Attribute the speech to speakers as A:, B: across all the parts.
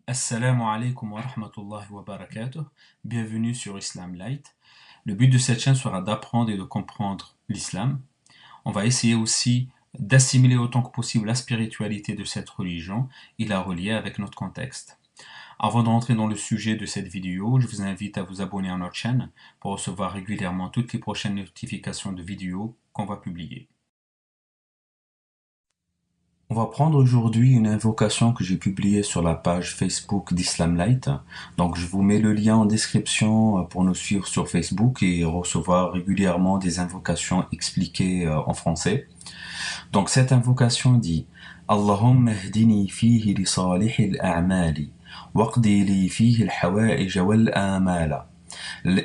A: Assalamu alaikum wa rahmatullahi wa barakatuh. Bienvenue sur Islam Light. Le but de cette chaîne sera d'apprendre et de comprendre l'islam. On va essayer aussi d'assimiler autant que possible la spiritualité de cette religion et la relier avec notre contexte. Avant d'entrer dans le sujet de cette vidéo, je vous invite à vous abonner à notre chaîne pour recevoir régulièrement toutes les prochaines notifications de vidéos qu'on va publier. On va prendre aujourd'hui une invocation que j'ai publiée sur la page Facebook d'Islam Light. Donc je vous mets le lien en description pour nous suivre sur Facebook et recevoir régulièrement des invocations expliquées en français. Donc cette invocation dit Allahumma hdini fihi li salihil a'mali waqdi li fihi al-hawa'ij wal-amala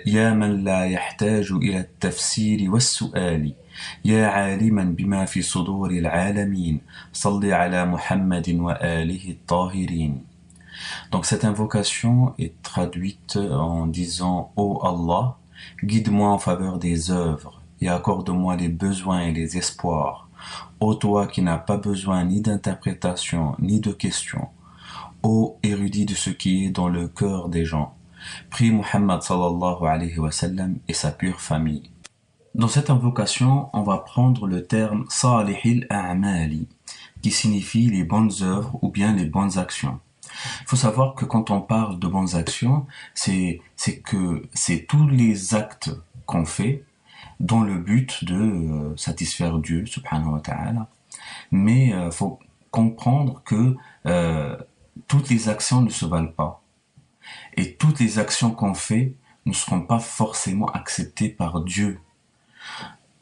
A: يا من لا يحتاج إلى التفسير والسؤال يا عالما بما في صدور العالمين صل على محمد وآله الطاهرين. Donc cette invocation est traduite en disant Ô Allah, guide-moi en faveur des œuvres et accorde-moi les besoins et les espoirs. Ô toi qui n'as pas besoin ni d'interprétation ni de questions. Ô érudit de ce qui est dans le cœur des gens. Prie Muhammad sallallahu alayhi wa sallam et sa pure famille. Dans cette invocation, on va prendre le terme salihil a'mali, qui signifie les bonnes œuvres ou bien les bonnes actions. Il faut savoir que quand on parle de bonnes actions, c'est tous les actes qu'on fait dans le but de satisfaire Dieu, subhanahu wa ta'ala. Mais faut comprendre que toutes les actions ne se valent pas. Et toutes les actions qu'on fait ne seront pas forcément acceptées par Dieu.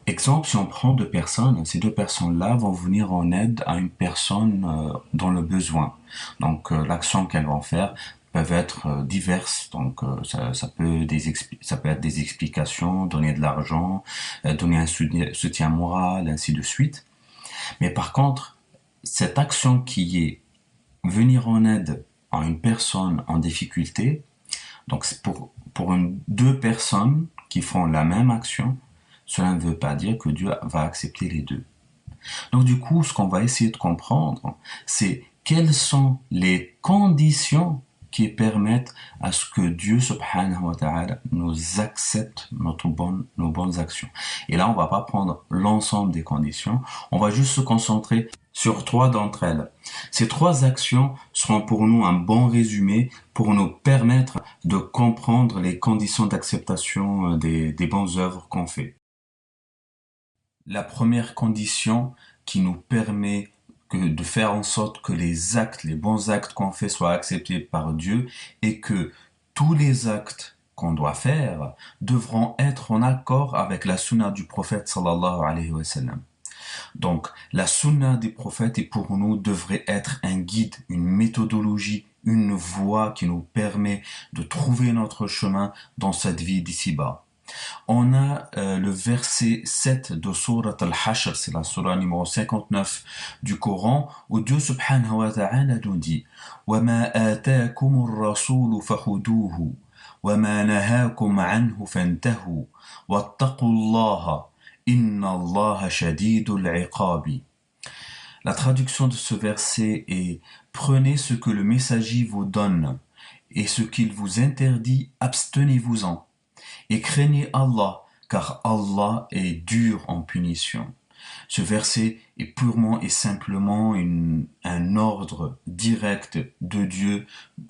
A: Exemple, si on prend deux personnes, ces deux personnes-là vont venir en aide à une personne dans le besoin. Donc l'action qu'elles vont faire peuvent être diverses. Donc ça peut être des explications, donner de l'argent, donner un soutien moral, ainsi de suite. Mais par contre, cette action qui est venir en aide à une personne en difficulté, donc c'est pour deux personnes qui font la même action, cela ne veut pas dire que Dieu va accepter les deux. Donc du coup, ce qu'on va essayer de comprendre, c'est quelles sont les conditions qui permettent à ce que Dieu subhanahu wa ta'ala nous accepte nos bonnes actions. Et là, on va pas prendre l'ensemble des conditions, on va juste se concentrer sur trois d'entre elles. Ces trois actions seront pour nous un bon résumé pour nous permettre de comprendre les conditions d'acceptation des bonnes œuvres qu'on fait. La première condition qui nous permet de faire en sorte que les bons actes qu'on fait soient acceptés par Dieu est que tous les actes qu'on doit faire devront être en accord avec la sunna du prophète sallallahu alayhi wa sallam. Donc, la sunna des prophètes, et pour nous, devrait être un guide, une méthodologie, une voie qui nous permet de trouver notre chemin dans cette vie d'ici-bas. On a le verset 7 de Surat Al-Hashr, c'est la surah numéro 59 du Coran, où Dieu subhanahu wa ta'ala nous dit وَمَا آتَاكُمُ الرَّسُولُ فَخُذُوهُ وَمَا نَهَاكُمْ عَنْهُ فَانْتَهُوا وَاتَّقُوا اللَّهَ Inna Allah shadidul iqabi. La traduction de ce verset est prenez ce que le messager vous donne et ce qu'il vous interdit, abstenez-vous-en. Et craignez Allah, car Allah est dur en punition. Ce verset est purement et simplement un ordre direct de Dieu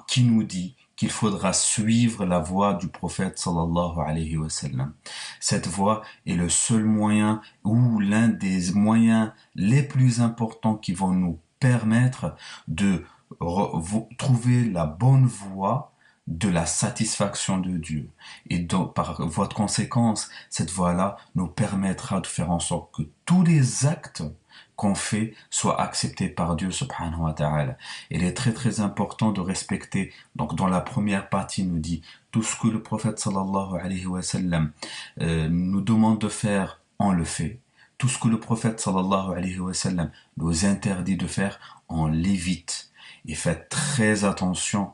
A: qui nous dit qu'il faudra suivre la voie du prophète sallallahu alayhi wa sallam. Cette voie est le seul moyen ou l'un des moyens les plus importants qui vont nous permettre de trouver la bonne voie de la satisfaction de Dieu. Et donc, par voie de conséquence, cette voie-là nous permettra de faire en sorte que tous les actes qu'on fait soient acceptés par Dieu subhanahu wa ta'ala. Il est très très important de respecter, donc dans la première partie nous dit, tout ce que le prophète sallallahu alayhi wa sallam nous demande de faire, on le fait. Tout ce que le prophète sallallahu alayhi wa sallam nous interdit de faire, on l'évite. Et faites très attention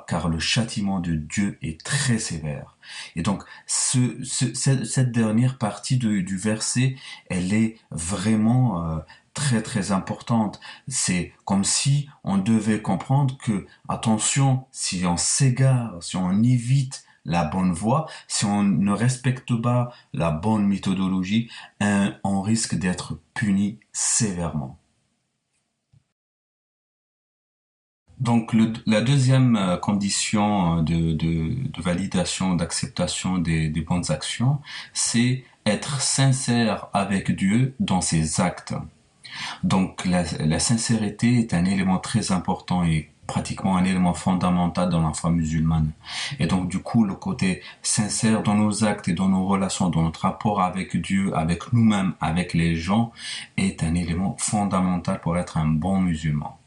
A: car le châtiment de Dieu est très sévère. Et donc, cette dernière partie du verset, elle est vraiment très très importante. C'est comme si on devait comprendre que, attention, si on s'égare, si on évite la bonne voie, si on ne respecte pas la bonne méthodologie, on risque d'être puni sévèrement. Donc la deuxième condition de validation, d'acceptation des bonnes actions, c'est être sincère avec Dieu dans ses actes. Donc la sincérité est un élément très important et pratiquement un élément fondamental dans la foi musulmane. Et donc du coup, le côté sincère dans nos actes et dans nos relations, dans notre rapport avec Dieu, avec nous-mêmes, avec les gens, est un élément fondamental pour être un bon musulman.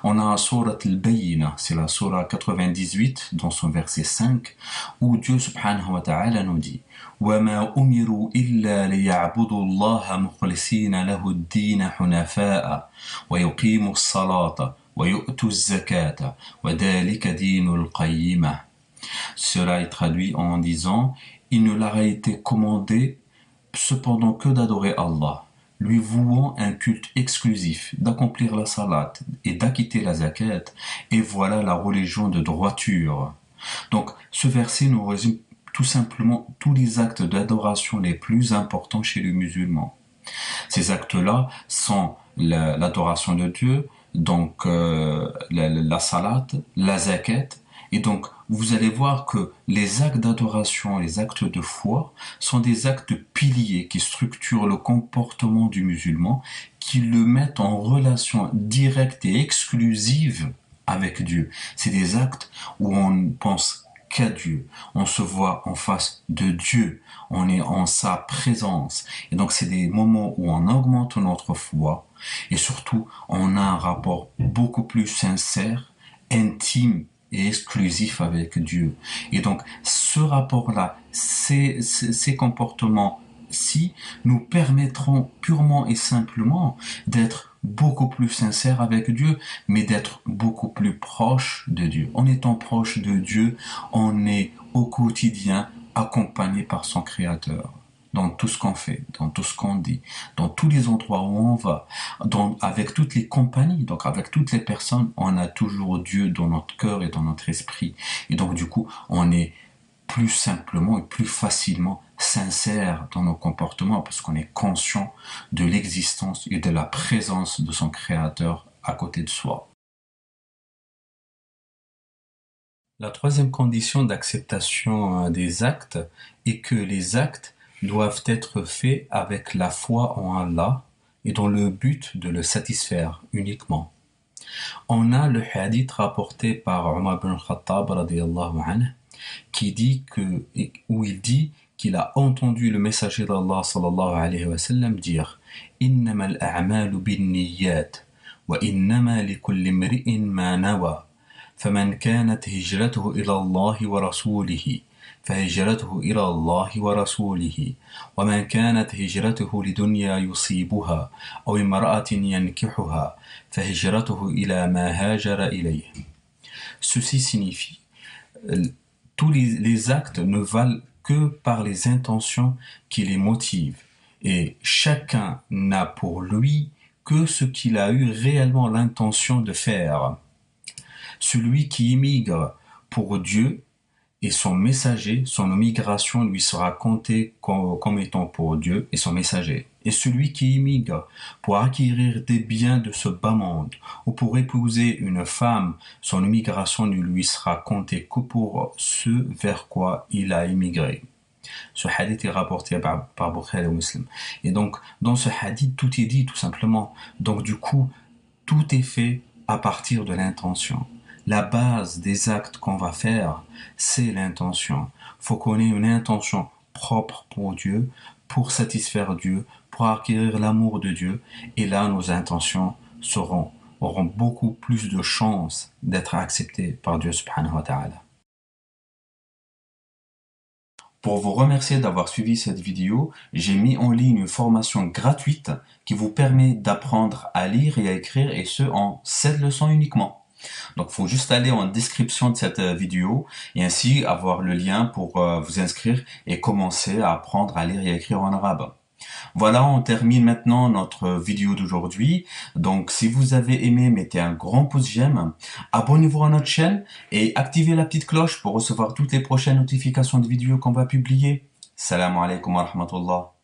A: On a Surat al-Bayyina, c'est la Surah 98 dans son verset 5 où Dieu subhanahu wa ta'ala nous dit وَمَا أُمِرُوا إِلَّا لِيَعْبُدُوا اللَّهَ مُخْلِصِينَ لَهُ الدِّينَ حُنَفَاءَ وَيُقِيمُوا الصَّلَاةَ وَيُؤْتُوا الزَّكَاةَ وَذَلِكَ دِينُ الْقَيِّمَةِ. Cela est traduit en disant il ne leur a été commandé cependant que d'adorer Allah, lui vouant un culte exclusif, d'accomplir la salat et d'acquitter la zakat, et voilà la religion de droiture. Donc, ce verset nous résume tout simplement tous les actes d'adoration les plus importants chez les musulmans. Ces actes-là sont l'adoration de Dieu, donc la salat, la zakat, et donc vous allez voir que les actes d'adoration, les actes de foi sont des actes piliers qui structurent le comportement du musulman, qui le mettent en relation directe et exclusive avec Dieu. C'est des actes où on pense qu'à Dieu, on se voit en face de Dieu, on est en sa présence. Et donc c'est des moments où on augmente notre foi et surtout on a un rapport beaucoup plus sincère, intime et exclusif avec Dieu. Et donc ce rapport-là, ces comportements-ci nous permettront purement et simplement d'être beaucoup plus sincère avec Dieu, mais d'être beaucoup plus proche de Dieu. En étant proche de Dieu, on est au quotidien accompagné par son Créateur. Dans tout ce qu'on fait, dans tout ce qu'on dit, dans tous les endroits où on va, avec toutes les compagnies, donc avec toutes les personnes, on a toujours Dieu dans notre cœur et dans notre esprit. Et donc du coup, on est plus simplement et plus facilement sincère dans nos comportements parce qu'on est conscient de l'existence et de la présence de son Créateur à côté de soi. La troisième condition d'acceptation des actes est que les actes doivent être faits avec la foi en Allah et dans le but de le satisfaire uniquement. On a le hadith rapporté par Omar ibn Khattab radiyallahu anhu qui dit où il dit qu'il a entendu le messager d'Allah sallallahu alayhi wa sallam dire إنما الأعمال بالنيات وإنما لكل امرئ ما نوى فمن كانت هجرته إلى الله ورسوله فهجرته إلى الله ورسوله ومن كانت هجرته لدنيا يصيبها أو امرأة ينكحها فهجرته إلى ما هاجر إليه. Ceci signifie tous les actes ne valent que par les intentions qui les motivent et chacun n'a pour lui que ce qu'il a eu réellement l'intention de faire. Celui qui immigre pour Dieu et son messager, son immigration lui sera comptée comme étant pour Dieu et son messager. Et celui qui immigre pour acquérir des biens de ce bas monde ou pour épouser une femme, son immigration ne lui sera comptée que pour ce vers quoi il a immigré. Ce hadith est rapporté par Bukhari et Muslim. Et donc, dans ce hadith, tout est dit tout simplement. Donc, du coup, tout est fait à partir de l'intention. La base des actes qu'on va faire, c'est l'intention. Faut qu'on ait une intention propre pour Dieu, pour satisfaire Dieu, pour acquérir l'amour de Dieu. Et là, nos intentions auront beaucoup plus de chances d'être acceptées par Dieu subhanahu wa ta'ala. Pour vous remercier d'avoir suivi cette vidéo, j'ai mis en ligne une formation gratuite qui vous permet d'apprendre à lire et à écrire et ce en 7 leçons uniquement. Donc, il faut juste aller en description de cette vidéo et ainsi avoir le lien pour vous inscrire et commencer à apprendre à lire et à écrire en arabe. Voilà, on termine maintenant notre vidéo d'aujourd'hui. Donc, si vous avez aimé, mettez un grand pouce j'aime, abonnez-vous à notre chaîne et activez la petite cloche pour recevoir toutes les prochaines notifications de vidéos qu'on va publier. Salam alaikum wa rahmatullah.